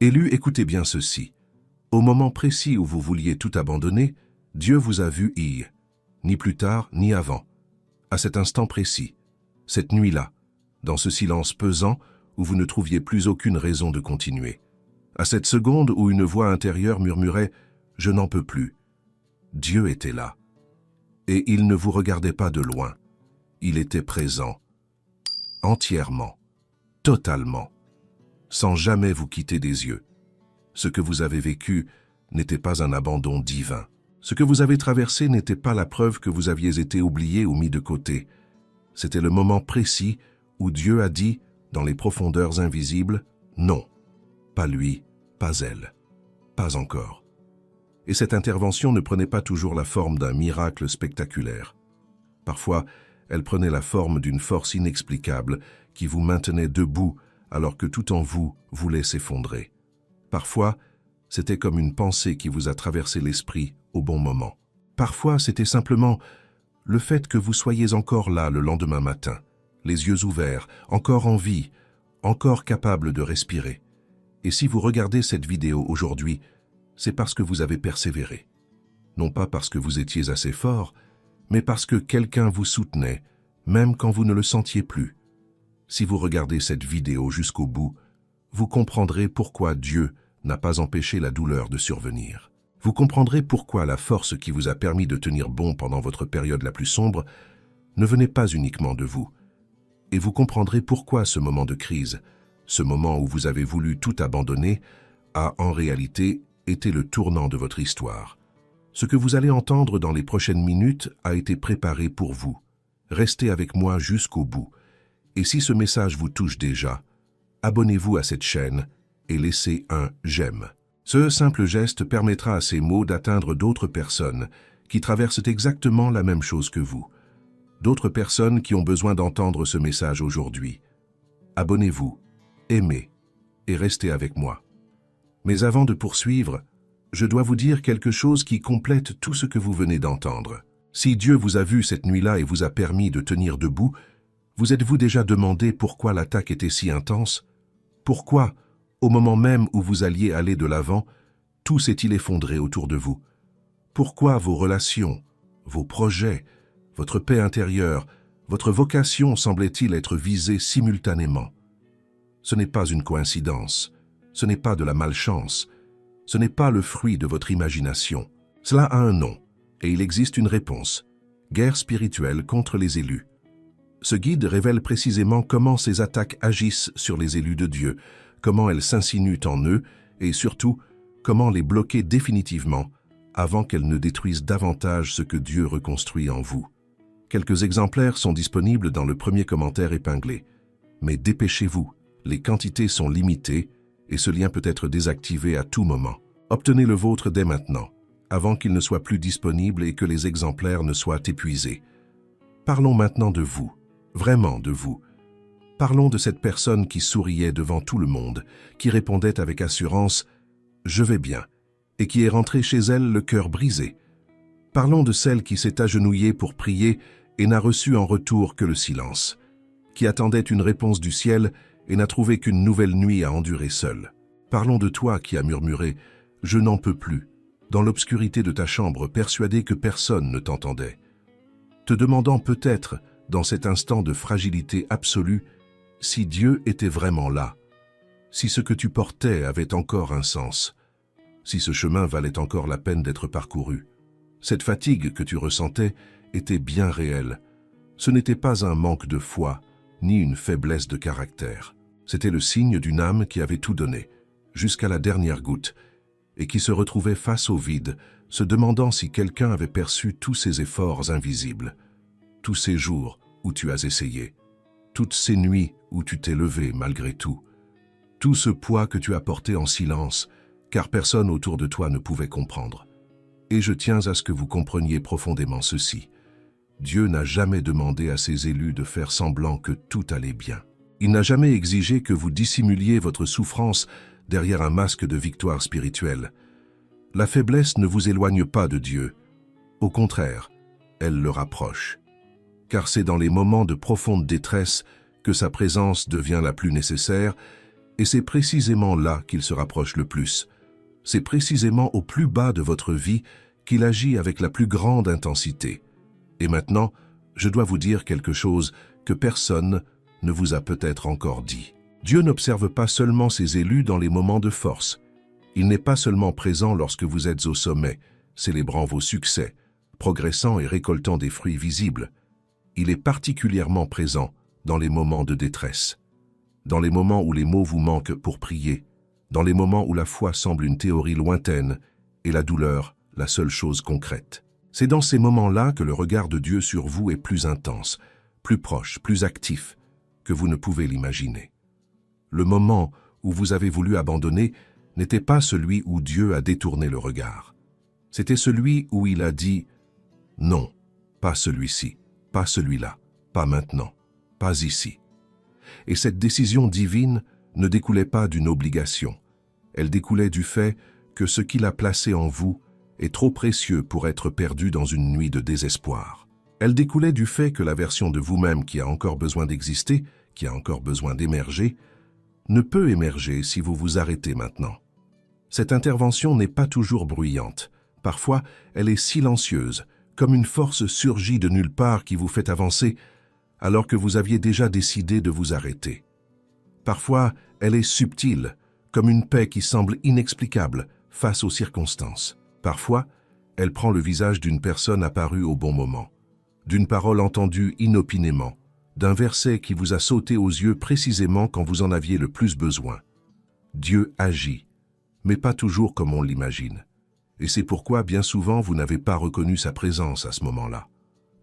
Élus, écoutez bien ceci. Au moment précis où vous vouliez tout abandonner, Dieu vous a vu ni plus tard ni avant, à cet instant précis, cette nuit-là, dans ce silence pesant où vous ne trouviez plus aucune raison de continuer, à cette seconde où une voix intérieure murmurait « Je n'en peux plus ». Dieu était là. Et il ne vous regardait pas de loin. Il était présent, entièrement, totalement, sans jamais vous quitter des yeux. Ce que vous avez vécu n'était pas un abandon divin. Ce que vous avez traversé n'était pas la preuve que vous aviez été oublié ou mis de côté. C'était le moment précis où Dieu a dit, dans les profondeurs invisibles, « Non, pas lui, pas elle, pas encore ». Et cette intervention ne prenait pas toujours la forme d'un miracle spectaculaire. Parfois, elle prenait la forme d'une force inexplicable qui vous maintenait debout alors que tout en vous voulait s'effondrer. Parfois, c'était comme une pensée qui vous a traversé l'esprit au bon moment. Parfois, c'était simplement le fait que vous soyez encore là le lendemain matin, les yeux ouverts, encore en vie, encore capable de respirer. Et si vous regardez cette vidéo aujourd'hui, c'est parce que vous avez persévéré. Non pas parce que vous étiez assez fort, mais parce que quelqu'un vous soutenait, même quand vous ne le sentiez plus. Si vous regardez cette vidéo jusqu'au bout, vous comprendrez pourquoi Dieu n'a pas empêché la douleur de survenir. Vous comprendrez pourquoi la force qui vous a permis de tenir bon pendant votre période la plus sombre ne venait pas uniquement de vous. Et vous comprendrez pourquoi ce moment de crise, ce moment où vous avez voulu tout abandonner, a en réalité été le tournant de votre histoire. Ce que vous allez entendre dans les prochaines minutes a été préparé pour vous. Restez avec moi jusqu'au bout. Et si ce message vous touche déjà, abonnez-vous à cette chaîne et laissez un « j'aime ». Ce simple geste permettra à ces mots d'atteindre d'autres personnes qui traversent exactement la même chose que vous. D'autres personnes qui ont besoin d'entendre ce message aujourd'hui. Abonnez-vous, aimez et restez avec moi. Mais avant de poursuivre, je dois vous dire quelque chose qui complète tout ce que vous venez d'entendre. Si Dieu vous a vu cette nuit-là et vous a permis de tenir debout, vous êtes-vous déjà demandé pourquoi l'attaque était si intense? Pourquoi, au moment même où vous alliez aller de l'avant, tout s'est-il effondré autour de vous? Pourquoi vos relations, vos projets, votre paix intérieure, votre vocation semblaient-ils être visés simultanément? Ce n'est pas une coïncidence, ce n'est pas de la malchance, ce n'est pas le fruit de votre imagination. Cela a un nom, et il existe une réponse. Guerre spirituelle contre les élus. Ce guide révèle précisément comment ces attaques agissent sur les élus de Dieu, comment elles s'insinuent en eux, et surtout, comment les bloquer définitivement avant qu'elles ne détruisent davantage ce que Dieu reconstruit en vous. Quelques exemplaires sont disponibles dans le premier commentaire épinglé. Mais dépêchez-vous, les quantités sont limitées et ce lien peut être désactivé à tout moment. Obtenez le vôtre dès maintenant, avant qu'il ne soit plus disponible et que les exemplaires ne soient épuisés. Parlons maintenant de vous, vraiment de vous. Parlons de cette personne qui souriait devant tout le monde, qui répondait avec assurance « Je vais bien » et qui est rentrée chez elle le cœur brisé. Parlons de celle qui s'est agenouillée pour prier et n'a reçu en retour que le silence, qui attendait une réponse du ciel et n'a trouvé qu'une nouvelle nuit à endurer seule. Parlons de toi qui as murmuré « Je n'en peux plus » dans l'obscurité de ta chambre, persuadé que personne ne t'entendait. Te demandant peut-être, dans cet instant de fragilité absolue, si Dieu était vraiment là, si ce que tu portais avait encore un sens, si ce chemin valait encore la peine d'être parcouru. Cette fatigue que tu ressentais était bien réelle. Ce n'était pas un manque de foi, ni une faiblesse de caractère. C'était le signe d'une âme qui avait tout donné, jusqu'à la dernière goutte, et qui se retrouvait face au vide, se demandant si quelqu'un avait perçu tous ces efforts invisibles, tous ces jours où tu as essayé, toutes ces nuits où tu t'es levé malgré tout, tout ce poids que tu as porté en silence, car personne autour de toi ne pouvait comprendre. Et je tiens à ce que vous compreniez profondément ceci. Dieu n'a jamais demandé à ses élus de faire semblant que tout allait bien. Il n'a jamais exigé que vous dissimuliez votre souffrance derrière un masque de victoire spirituelle. La faiblesse ne vous éloigne pas de Dieu. Au contraire, elle le rapproche. Car c'est dans les moments de profonde détresse que sa présence devient la plus nécessaire Et c'est précisément là qu'il se rapproche le plus. C'est précisément au plus bas de votre vie qu'il agit avec la plus grande intensité. Et maintenant, je dois vous dire quelque chose que personne ne vous a peut-être encore dit. Dieu n'observe pas seulement ses élus dans les moments de force. Il n'est pas seulement présent lorsque vous êtes au sommet, célébrant vos succès, progressant et récoltant des fruits visibles. Il est particulièrement présent dans les moments de détresse, dans les moments où les mots vous manquent pour prier, dans les moments où la foi semble une théorie lointaine et la douleur la seule chose concrète. C'est dans ces moments-là que le regard de Dieu sur vous est plus intense, plus proche, plus actif que vous ne pouvez l'imaginer. Le moment où vous avez voulu abandonner n'était pas celui où Dieu a détourné le regard. C'était celui où il a dit « Non, pas celui-ci, pas celui-là, pas maintenant, pas ici ». Et cette décision divine ne découlait pas d'une obligation. Elle découlait du fait que ce qu'il a placé en vous est trop précieux pour être perdu dans une nuit de désespoir. Elle découlait du fait que la version de vous-même qui a encore besoin d'exister, qui a encore besoin d'émerger, ne peut émerger si vous vous arrêtez maintenant. Cette intervention n'est pas toujours bruyante. Parfois, elle est silencieuse, comme une force surgie de nulle part qui vous fait avancer alors que vous aviez déjà décidé de vous arrêter. Parfois, elle est subtile, comme une paix qui semble inexplicable face aux circonstances. Parfois, elle prend le visage d'une personne apparue au bon moment, d'une parole entendue inopinément, d'un verset qui vous a sauté aux yeux précisément quand vous en aviez le plus besoin. Dieu agit, mais pas toujours comme on l'imagine. Et c'est pourquoi bien souvent vous n'avez pas reconnu sa présence à ce moment-là,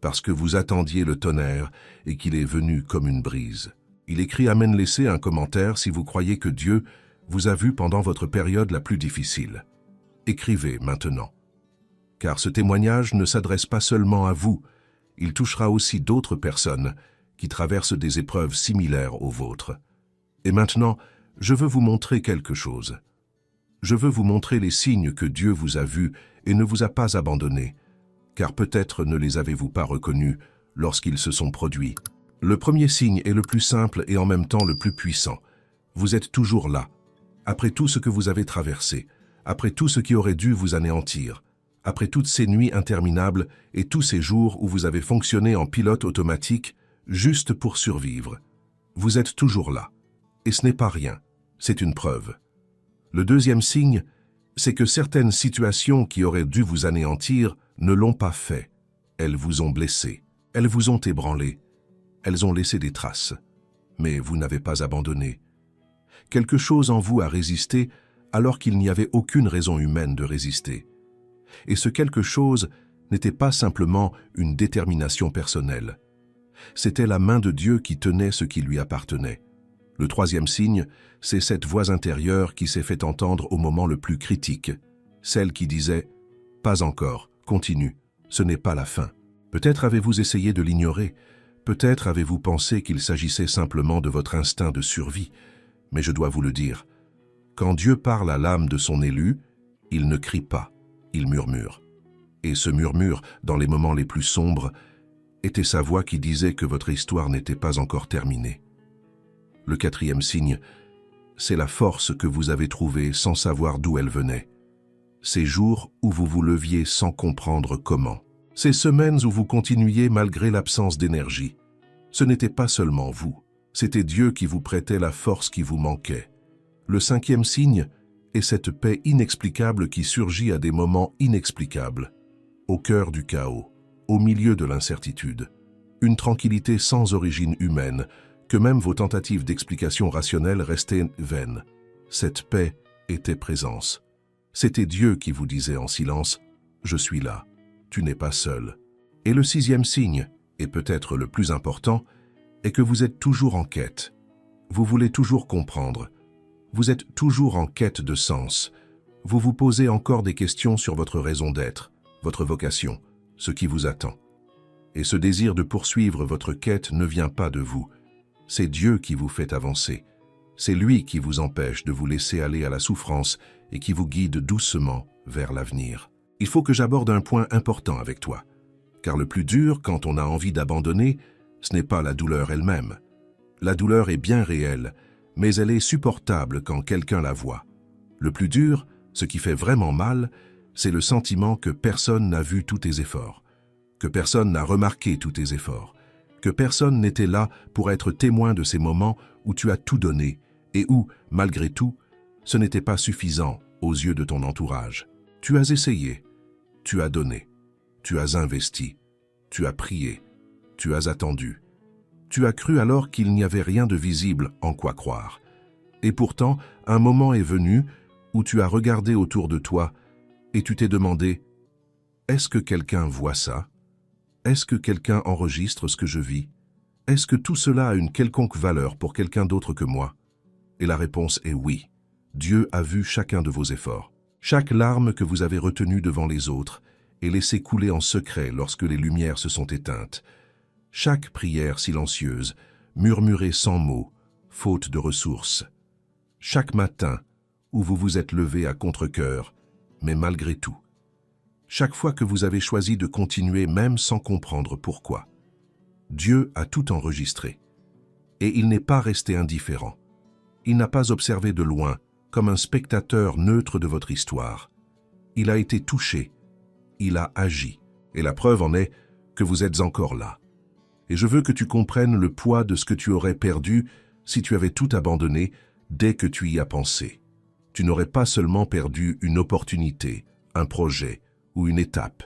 parce que vous attendiez le tonnerre et qu'il est venu comme une brise. Il écrit Amen, laissez un commentaire si vous croyez que Dieu vous a vu pendant votre période la plus difficile. Écrivez maintenant. Car ce témoignage ne s'adresse pas seulement à vous, il touchera aussi d'autres personnes qui traversent des épreuves similaires aux vôtres. Et maintenant, je veux vous montrer quelque chose. Je veux vous montrer les signes que Dieu vous a vus et ne vous a pas abandonnés, car peut-être ne les avez-vous pas reconnus lorsqu'ils se sont produits. Le premier signe est le plus simple et en même temps le plus puissant. Vous êtes toujours là, après tout ce que vous avez traversé, après tout ce qui aurait dû vous anéantir, après toutes ces nuits interminables et tous ces jours où vous avez fonctionné en pilote automatique juste pour survivre. Vous êtes toujours là. Et ce n'est pas rien, c'est une preuve. Le deuxième signe, c'est que certaines situations qui auraient dû vous anéantir ne l'ont pas fait. Elles vous ont blessé, elles vous ont ébranlé, elles ont laissé des traces. Mais vous n'avez pas abandonné. Quelque chose en vous a résisté alors qu'il n'y avait aucune raison humaine de résister. Et ce quelque chose n'était pas simplement une détermination personnelle. C'était la main de Dieu qui tenait ce qui lui appartenait. Le troisième signe, c'est cette voix intérieure qui s'est fait entendre au moment le plus critique, celle qui disait « Pas encore, continue, ce n'est pas la fin ». Peut-être avez-vous essayé de l'ignorer, peut-être avez-vous pensé qu'il s'agissait simplement de votre instinct de survie, mais je dois vous le dire, quand Dieu parle à l'âme de son élu, il ne crie pas, il murmure. Et ce murmure, dans les moments les plus sombres, était sa voix qui disait que votre histoire n'était pas encore terminée. Le quatrième signe, c'est la force que vous avez trouvée sans savoir d'où elle venait. Ces jours où vous vous leviez sans comprendre comment. Ces semaines où vous continuiez malgré l'absence d'énergie. Ce n'était pas seulement vous, c'était Dieu qui vous prêtait la force qui vous manquait. Le cinquième signe est cette paix inexplicable qui surgit à des moments inexplicables, au cœur du chaos, au milieu de l'incertitude. Une tranquillité sans origine humaine, que même vos tentatives d'explication rationnelle restaient vaines. Cette paix était présence. C'était Dieu qui vous disait en silence « Je suis là, tu n'es pas seul ». Et le sixième signe, et peut-être le plus important, est que vous êtes toujours en quête. Vous voulez toujours comprendre. Vous êtes toujours en quête de sens. Vous vous posez encore des questions sur votre raison d'être, votre vocation, ce qui vous attend. Et ce désir de poursuivre votre quête ne vient pas de vous. C'est Dieu qui vous fait avancer. C'est lui qui vous empêche de vous laisser aller à la souffrance et qui vous guide doucement vers l'avenir. Il faut que j'aborde un point important avec toi. Car le plus dur, quand on a envie d'abandonner, ce n'est pas la douleur elle-même. La douleur est bien réelle, mais elle est supportable quand quelqu'un la voit. Le plus dur, ce qui fait vraiment mal, c'est le sentiment que personne n'a vu tous tes efforts, que personne n'a remarqué tous tes efforts, que personne n'était là pour être témoin de ces moments où tu as tout donné et où, malgré tout, ce n'était pas suffisant aux yeux de ton entourage. Tu as essayé, tu as donné, tu as investi, tu as prié, tu as attendu. Tu as cru alors qu'il n'y avait rien de visible en quoi croire. Et pourtant, un moment est venu où tu as regardé autour de toi et tu t'es demandé « Est-ce que quelqu'un voit ça? Est-ce que quelqu'un enregistre ce que je vis? Est-ce que tout cela a une quelconque valeur pour quelqu'un d'autre que moi ?» Et la réponse est oui. Dieu a vu chacun de vos efforts. Chaque larme que vous avez retenue devant les autres et laissée couler en secret lorsque les lumières se sont éteintes. Chaque prière silencieuse, murmurée sans mots, faute de ressources. Chaque matin où vous vous êtes levé à contre-cœur, mais malgré tout. Chaque fois que vous avez choisi de continuer même sans comprendre pourquoi. Dieu a tout enregistré. Et il n'est pas resté indifférent. Il n'a pas observé de loin, comme un spectateur neutre de votre histoire. Il a été touché. Il a agi. Et la preuve en est que vous êtes encore là. Et je veux que tu comprennes le poids de ce que tu aurais perdu si tu avais tout abandonné dès que tu y as pensé. Tu n'aurais pas seulement perdu une opportunité, un projet ou une étape.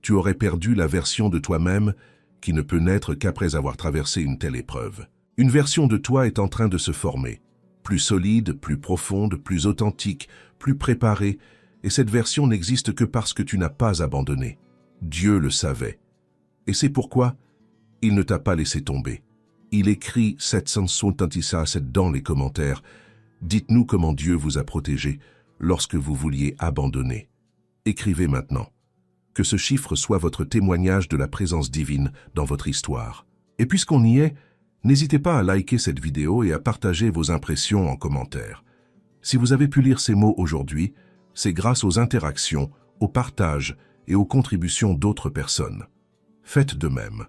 Tu aurais perdu la version de toi-même qui ne peut naître qu'après avoir traversé une telle épreuve. Une version de toi est en train de se former, plus solide, plus profonde, plus authentique, plus préparée, et cette version n'existe que parce que tu n'as pas abandonné. Dieu le savait. Et c'est pourquoi il ne t'a pas laissé tomber. Il écrit 777 dans les commentaires. Dites-nous comment Dieu vous a protégé lorsque vous vouliez abandonner. Écrivez maintenant. Que ce chiffre soit votre témoignage de la présence divine dans votre histoire. Et puisqu'on y est, n'hésitez pas à liker cette vidéo et à partager vos impressions en commentaire. Si vous avez pu lire ces mots aujourd'hui, c'est grâce aux interactions, au partage et aux contributions d'autres personnes. Faites de même.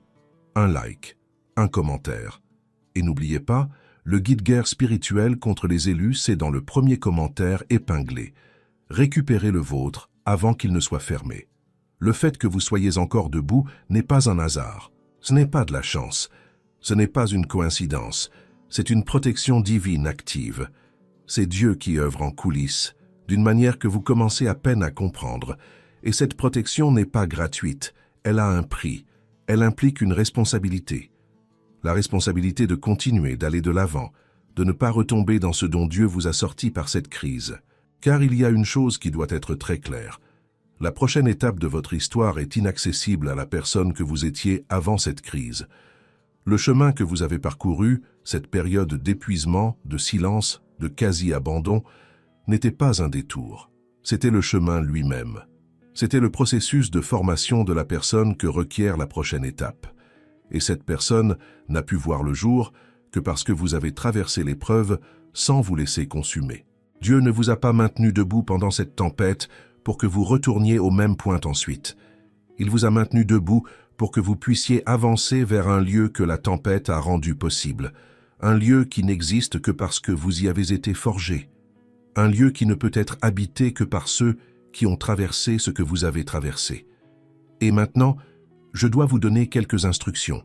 Un like, un commentaire. Et n'oubliez pas, le guide guerre spirituelle contre les élus, c'est dans le premier commentaire épinglé. Récupérez le vôtre avant qu'il ne soit fermé. Le fait que vous soyez encore debout n'est pas un hasard. Ce n'est pas de la chance. Ce n'est pas une coïncidence. C'est une protection divine active. C'est Dieu qui œuvre en coulisses, d'une manière que vous commencez à peine à comprendre. Et cette protection n'est pas gratuite. Elle a un prix. Elle implique une responsabilité. La responsabilité de continuer, d'aller de l'avant, de ne pas retomber dans ce dont Dieu vous a sorti par cette crise. Car il y a une chose qui doit être très claire. La prochaine étape de votre histoire est inaccessible à la personne que vous étiez avant cette crise. Le chemin que vous avez parcouru, cette période d'épuisement, de silence, de quasi-abandon, n'était pas un détour. C'était le chemin lui-même. C'était le processus de formation de la personne que requiert la prochaine étape. Et cette personne n'a pu voir le jour que parce que vous avez traversé l'épreuve sans vous laisser consumer. Dieu ne vous a pas maintenu debout pendant cette tempête pour que vous retourniez au même point ensuite. Il vous a maintenu debout pour que vous puissiez avancer vers un lieu que la tempête a rendu possible, un lieu qui n'existe que parce que vous y avez été forgé, un lieu qui ne peut être habité que par ceux qui ont traversé ce que vous avez traversé. Et maintenant, je dois vous donner quelques instructions.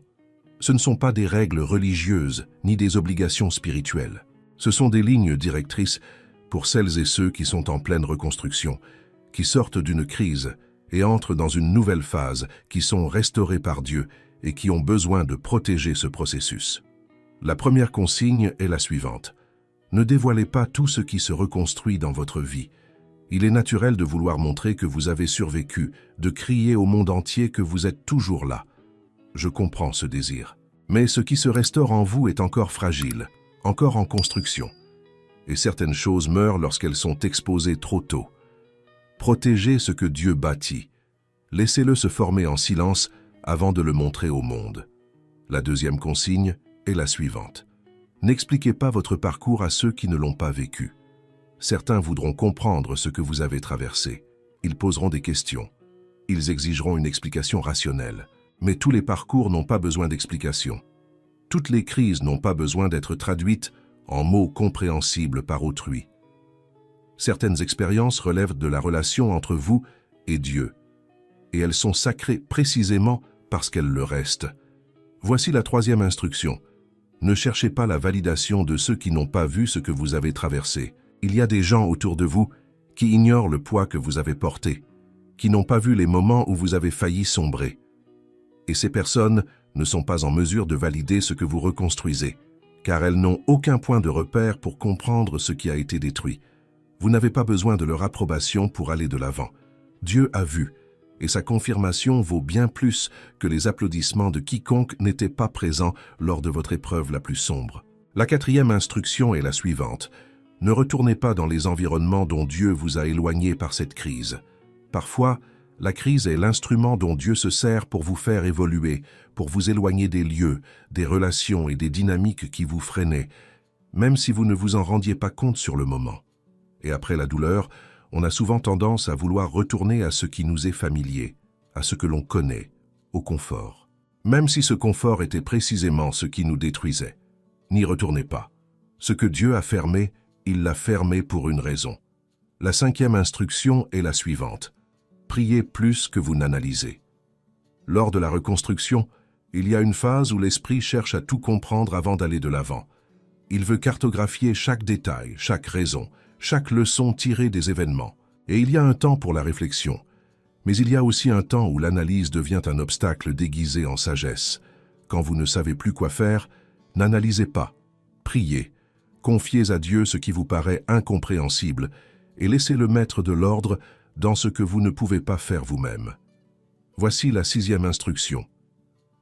Ce ne sont pas des règles religieuses ni des obligations spirituelles. Ce sont des lignes directrices pour celles et ceux qui sont en pleine reconstruction, qui sortent d'une crise et entrent dans une nouvelle phase, qui sont restaurés par Dieu et qui ont besoin de protéger ce processus. La première consigne est la suivante. Ne dévoilez pas tout ce qui se reconstruit dans votre vie. Il est naturel de vouloir montrer que vous avez survécu, de crier au monde entier que vous êtes toujours là. Je comprends ce désir. Mais ce qui se restaure en vous est encore fragile, encore en construction. Et certaines choses meurent lorsqu'elles sont exposées trop tôt. Protégez ce que Dieu bâtit. Laissez-le se former en silence avant de le montrer au monde. La deuxième consigne est la suivante. N'expliquez pas votre parcours à ceux qui ne l'ont pas vécu. Certains voudront comprendre ce que vous avez traversé. Ils poseront des questions. Ils exigeront une explication rationnelle. Mais tous les parcours n'ont pas besoin d'explication. Toutes les crises n'ont pas besoin d'être traduites en mots compréhensibles par autrui. Certaines expériences relèvent de la relation entre vous et Dieu, et elles sont sacrées précisément parce qu'elles le restent. Voici la troisième instruction. Ne cherchez pas la validation de ceux qui n'ont pas vu ce que vous avez traversé. Il y a des gens autour de vous qui ignorent le poids que vous avez porté, qui n'ont pas vu les moments où vous avez failli sombrer. Et ces personnes ne sont pas en mesure de valider ce que vous reconstruisez, car elles n'ont aucun point de repère pour comprendre ce qui a été détruit. Vous n'avez pas besoin de leur approbation pour aller de l'avant. Dieu a vu, et sa confirmation vaut bien plus que les applaudissements de quiconque n'était pas présent lors de votre épreuve la plus sombre. La quatrième instruction est la suivante. Ne retournez pas dans les environnements dont Dieu vous a éloigné par cette crise. Parfois, la crise est l'instrument dont Dieu se sert pour vous faire évoluer, pour vous éloigner des lieux, des relations et des dynamiques qui vous freinaient, même si vous ne vous en rendiez pas compte sur le moment. Et après la douleur, on a souvent tendance à vouloir retourner à ce qui nous est familier, à ce que l'on connaît, au confort. Même si ce confort était précisément ce qui nous détruisait. N'y retournez pas. Ce que Dieu a fermé, il l'a fermé pour une raison. La cinquième instruction est la suivante. Priez plus que vous n'analysez. Lors de la reconstruction, il y a une phase où l'esprit cherche à tout comprendre avant d'aller de l'avant. Il veut cartographier chaque détail, chaque raison, chaque leçon tirée des événements. Et il y a un temps pour la réflexion. Mais il y a aussi un temps où l'analyse devient un obstacle déguisé en sagesse. Quand vous ne savez plus quoi faire, n'analysez pas. Priez. Confiez à Dieu ce qui vous paraît incompréhensible et laissez-le mettre de l'ordre dans ce que vous ne pouvez pas faire vous-même. Voici la sixième instruction.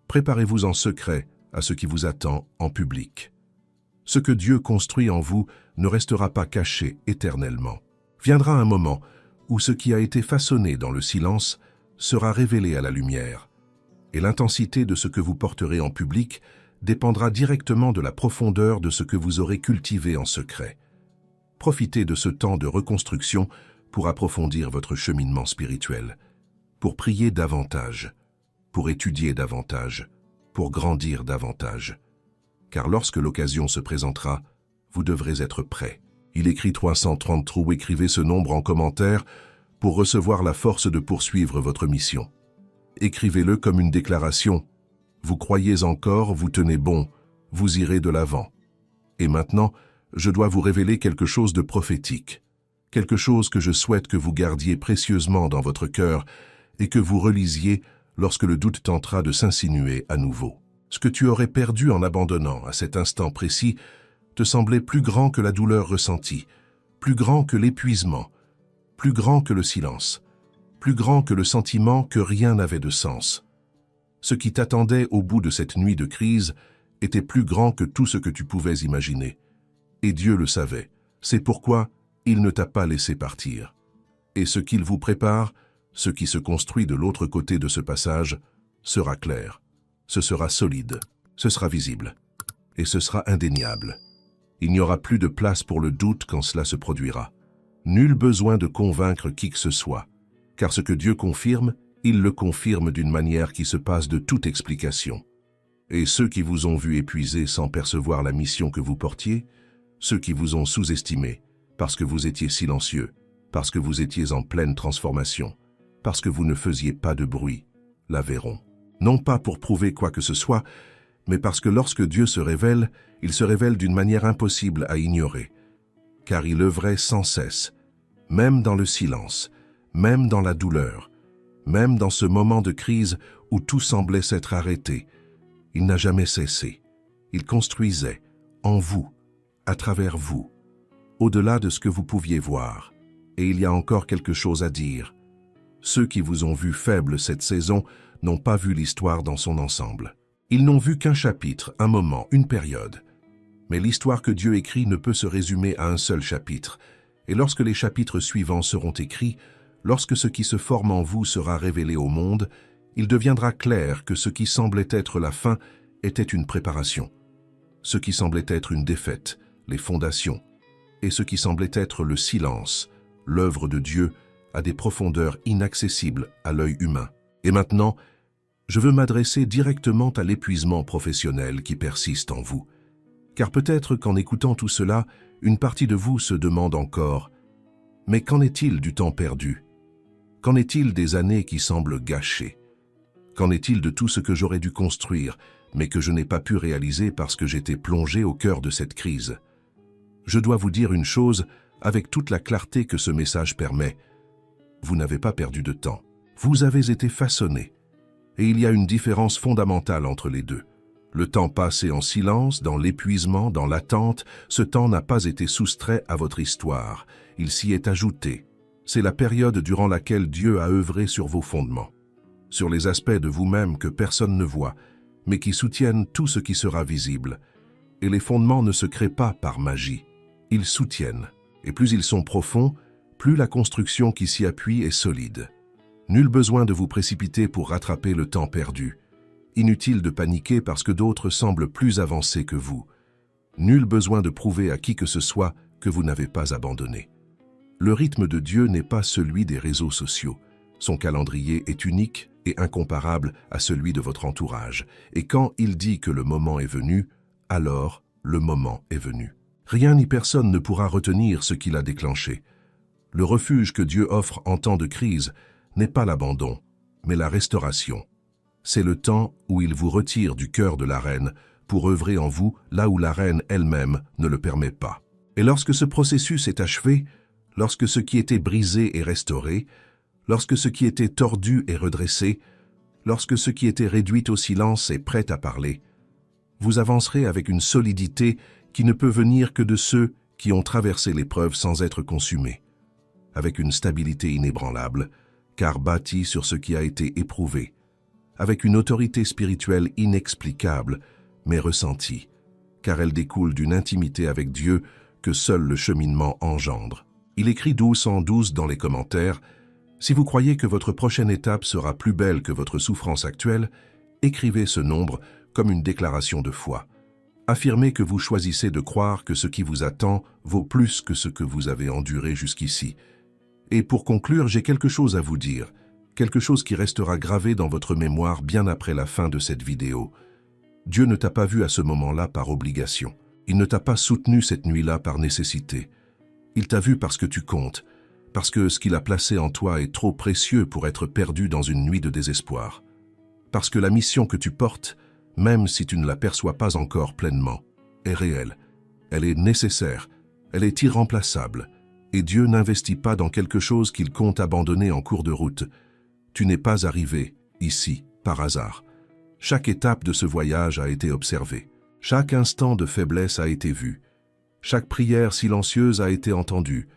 Préparez-vous en secret à ce qui vous attend en public. Ce que Dieu construit en vous ne restera pas caché éternellement. Viendra un moment où ce qui a été façonné dans le silence sera révélé à la lumière, et l'intensité de ce que vous porterez en public dépendra directement de la profondeur de ce que vous aurez cultivé en secret. Profitez de ce temps de reconstruction pour approfondir votre cheminement spirituel, pour prier davantage, pour étudier davantage, pour grandir davantage. Car lorsque l'occasion se présentera, vous devrez être prêt. Il écrit 330 trous, écrivez ce nombre en commentaire pour recevoir la force de poursuivre votre mission. Écrivez-le comme une déclaration. Vous croyez encore, vous tenez bon, vous irez de l'avant. Et maintenant, je dois vous révéler quelque chose de prophétique, quelque chose que je souhaite que vous gardiez précieusement dans votre cœur et que vous relisiez lorsque le doute tentera de s'insinuer à nouveau. Ce que tu aurais perdu en abandonnant à cet instant précis te semblait plus grand que la douleur ressentie, plus grand que l'épuisement, plus grand que le silence, plus grand que le sentiment que rien n'avait de sens. Ce qui t'attendait au bout de cette nuit de crise était plus grand que tout ce que tu pouvais imaginer. Et Dieu le savait. C'est pourquoi il ne t'a pas laissé partir. Et ce qu'il vous prépare, ce qui se construit de l'autre côté de ce passage, sera clair. Ce sera solide, ce sera visible, et ce sera indéniable. Il n'y aura plus de place pour le doute quand cela se produira. Nul besoin de convaincre qui que ce soit, car ce que Dieu confirme, il le confirme d'une manière qui se passe de toute explication. Et ceux qui vous ont vu épuisés sans percevoir la mission que vous portiez, ceux qui vous ont sous-estimé, parce que vous étiez silencieux, parce que vous étiez en pleine transformation, parce que vous ne faisiez pas de bruit, la verront. Non pas pour prouver quoi que ce soit, mais parce que lorsque Dieu se révèle, il se révèle d'une manière impossible à ignorer, car il œuvrait sans cesse, même dans le silence, même dans la douleur, même dans ce moment de crise où tout semblait s'être arrêté. Il n'a jamais cessé. Il construisait, en vous, à travers vous, au-delà de ce que vous pouviez voir. Et il y a encore quelque chose à dire. Ceux qui vous ont vu faible cette saison n'ont pas vu l'histoire dans son ensemble. Ils n'ont vu qu'un chapitre, un moment, une période. Mais l'histoire que Dieu écrit ne peut se résumer à un seul chapitre. Et lorsque les chapitres suivants seront écrits, lorsque ce qui se forme en vous sera révélé au monde, il deviendra clair que ce qui semblait être la fin était une préparation. Ce qui semblait être une défaite, les fondations, et ce qui semblait être le silence, l'œuvre de Dieu, à des profondeurs inaccessibles à l'œil humain. Et maintenant, je veux m'adresser directement à l'épuisement professionnel qui persiste en vous. Car peut-être qu'en écoutant tout cela, une partie de vous se demande encore « Mais qu'en est-il du temps perdu? Qu'en est-il des années qui semblent gâchées? Qu'en est-il de tout ce que j'aurais dû construire, mais que je n'ai pas pu réaliser parce que j'étais plongé au cœur de cette crise ?» Je dois vous dire une chose avec toute la clarté que ce message permet. Vous n'avez pas perdu de temps. Vous avez été façonné. Et il y a une différence fondamentale entre les deux. Le temps passé en silence, dans l'épuisement, dans l'attente, ce temps n'a pas été soustrait à votre histoire. Il s'y est ajouté. C'est la période durant laquelle Dieu a œuvré sur vos fondements, sur les aspects de vous-même que personne ne voit, mais qui soutiennent tout ce qui sera visible. Et les fondements ne se créent pas par magie. Ils soutiennent. Et plus ils sont profonds, plus la construction qui s'y appuie est solide. Nul besoin de vous précipiter pour rattraper le temps perdu. Inutile de paniquer parce que d'autres semblent plus avancés que vous. Nul besoin de prouver à qui que ce soit que vous n'avez pas abandonné. Le rythme de Dieu n'est pas celui des réseaux sociaux. Son calendrier est unique et incomparable à celui de votre entourage. Et quand il dit que le moment est venu, alors le moment est venu. Rien ni personne ne pourra retenir ce qu'il a déclenché. Le refuge que Dieu offre en temps de crise n'est pas l'abandon, mais la restauration. C'est le temps où il vous retire du cœur de l'arène pour œuvrer en vous là où l'arène elle-même ne le permet pas. Et lorsque ce processus est achevé, lorsque ce qui était brisé est restauré, lorsque ce qui était tordu est redressé, lorsque ce qui était réduit au silence est prêt à parler, vous avancerez avec une solidité qui ne peut venir que de ceux qui ont traversé l'épreuve sans être consumés, avec une stabilité inébranlable, car bâtie sur ce qui a été éprouvé, avec une autorité spirituelle inexplicable, mais ressentie, car elle découle d'une intimité avec Dieu que seul le cheminement engendre. Il écrit 1212 dans les commentaires, « Si vous croyez que votre prochaine étape sera plus belle que votre souffrance actuelle, écrivez ce nombre comme une déclaration de foi. Affirmez que vous choisissez de croire que ce qui vous attend vaut plus que ce que vous avez enduré jusqu'ici. Et pour conclure, j'ai quelque chose à vous dire, quelque chose qui restera gravé dans votre mémoire bien après la fin de cette vidéo. Dieu ne t'a pas vu à ce moment-là par obligation. Il ne t'a pas soutenu cette nuit-là par nécessité. Il t'a vu parce que tu comptes, parce que ce qu'il a placé en toi est trop précieux pour être perdu dans une nuit de désespoir. Parce que la mission que tu portes, même si tu ne la perçois pas encore pleinement, est réelle. Elle est nécessaire, elle est irremplaçable, et Dieu n'investit pas dans quelque chose qu'il compte abandonner en cours de route. Tu n'es pas arrivé, ici, par hasard. Chaque étape de ce voyage a été observée. Chaque instant de faiblesse a été vu. Chaque prière silencieuse a été entendue.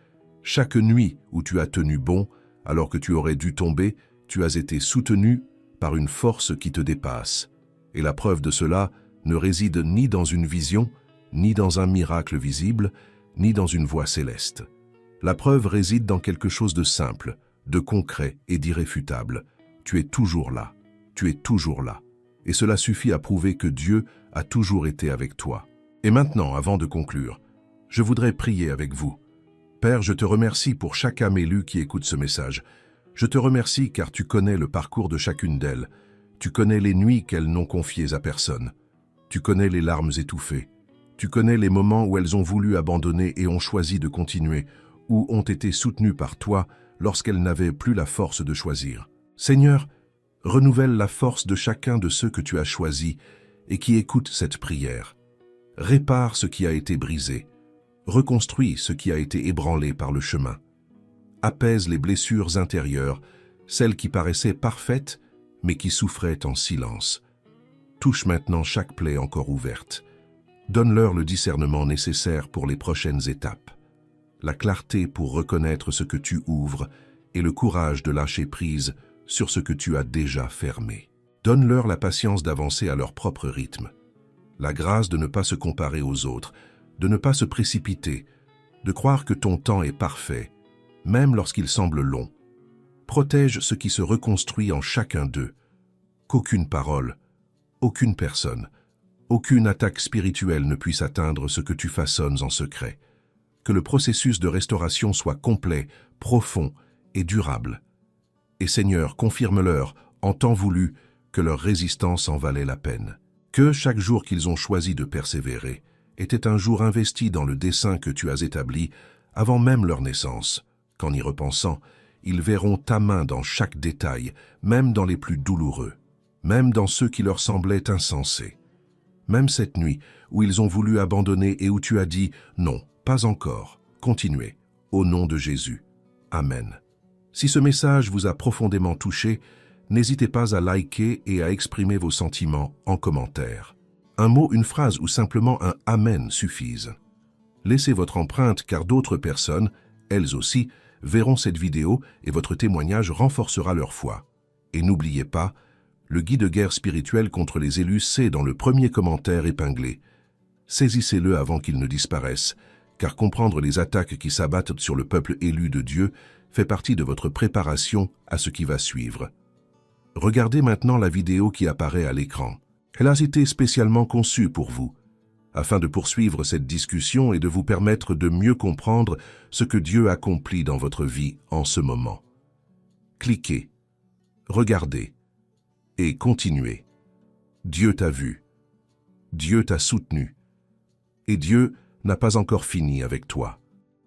Chaque nuit où tu as tenu bon, alors que tu aurais dû tomber, tu as été soutenu par une force qui te dépasse. Et la preuve de cela ne réside ni dans une vision, ni dans un miracle visible, ni dans une voix céleste. La preuve réside dans quelque chose de simple, de concret et d'irréfutable. Tu es toujours là, tu es toujours là. Et cela suffit à prouver que Dieu a toujours été avec toi. Et maintenant, avant de conclure, je voudrais prier avec vous. Père, je te remercie pour chaque âme élue qui écoute ce message. Je te remercie car tu connais le parcours de chacune d'elles. Tu connais les nuits qu'elles n'ont confiées à personne. Tu connais les larmes étouffées. Tu connais les moments où elles ont voulu abandonner et ont choisi de continuer, ou ont été soutenues par toi lorsqu'elles n'avaient plus la force de choisir. Seigneur, renouvelle la force de chacun de ceux que tu as choisis et qui écoutent cette prière. Répare ce qui a été brisé. Reconstruis ce qui a été ébranlé par le chemin. Apaise les blessures intérieures, celles qui paraissaient parfaites, mais qui souffraient en silence. Touche maintenant chaque plaie encore ouverte. Donne-leur le discernement nécessaire pour les prochaines étapes, la clarté pour reconnaître ce que tu ouvres et le courage de lâcher prise sur ce que tu as déjà fermé. Donne-leur la patience d'avancer à leur propre rythme, la grâce de ne pas se comparer aux autres, de ne pas se précipiter, de croire que ton temps est parfait, même lorsqu'il semble long. Protège ce qui se reconstruit en chacun d'eux, qu'aucune parole, aucune personne, aucune attaque spirituelle ne puisse atteindre ce que tu façonnes en secret. Que le processus de restauration soit complet, profond et durable. Et Seigneur, confirme-leur, en temps voulu, que leur résistance en valait la peine. Que chaque jour qu'ils ont choisi de persévérer, était un jour investi dans le dessein que tu as établi avant même leur naissance, qu'en y repensant, ils verront ta main dans chaque détail, même dans les plus douloureux, même dans ceux qui leur semblaient insensés. Même cette nuit où ils ont voulu abandonner et où tu as dit « Non, pas encore, continuez, au nom de Jésus. Amen ». Si ce message vous a profondément touché, n'hésitez pas à liker et à exprimer vos sentiments en commentaire. Un mot, une phrase ou simplement un « Amen » suffisent. Laissez votre empreinte car d'autres personnes, elles aussi, verront cette vidéo et votre témoignage renforcera leur foi. Et n'oubliez pas, le guide guerre spirituelle contre les élus, c'est dans le premier commentaire épinglé. Saisissez-le avant qu'il ne disparaisse, car comprendre les attaques qui s'abattent sur le peuple élu de Dieu fait partie de votre préparation à ce qui va suivre. Regardez maintenant la vidéo qui apparaît à l'écran. Elle a été spécialement conçue pour vous, afin de poursuivre cette discussion et de vous permettre de mieux comprendre ce que Dieu accomplit dans votre vie en ce moment. Cliquez, regardez et continuez. Dieu t'a vu, Dieu t'a soutenu et Dieu n'a pas encore fini avec toi.